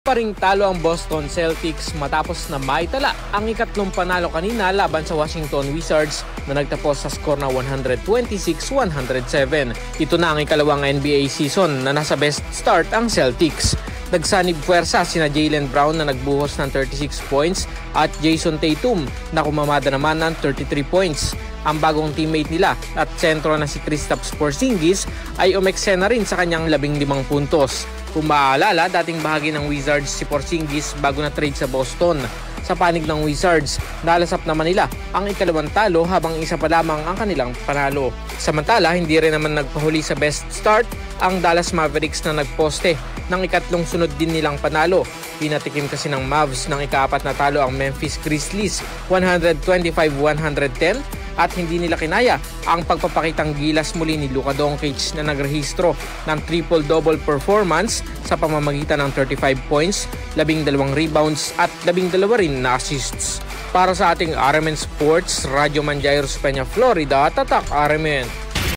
pa ring talo ang Boston Celtics matapos na maitala ang ikatlong panalo kanina laban sa Washington Wizards na nagtapos sa score na 126-107. Ito na ang ikalawang NBA season na nasa best start ang Celtics. Nagsanib puwersa sina Jaylen Brown na nagbuhos ng 36 points at Jason Tatum na kumamada naman ng 33 points. Ang bagong teammate nila at sentro na si Kristaps Porzingis ay umeksena rin sa kanyang 15 puntos. Kung maaalala, dating bahagi ng Wizards si Porzingis bago na trade sa Boston. Sa panig ng Wizards, nalasap naman nila ang ikalawang talo habang isa pa lamang ang kanilang panalo. Samantala, hindi rin naman nagpahuli sa best start ang Dallas Mavericks na nagposte ng ikatlong sunod din nilang panalo. Pinatikim kasi ng Mavs ng ikaapat na talo ang Memphis Grizzlies 125-110 at hindi nila kinaya ang pagpapakitang gilas muli ni Luka Doncic na nagrehistro ng triple-double performance sa pamamagitan ng 35 points, 12 rebounds at 12 rin na assists. Para sa ating RMN Sports, Radyo Manjairos Peña, Florida, Tatak RMN.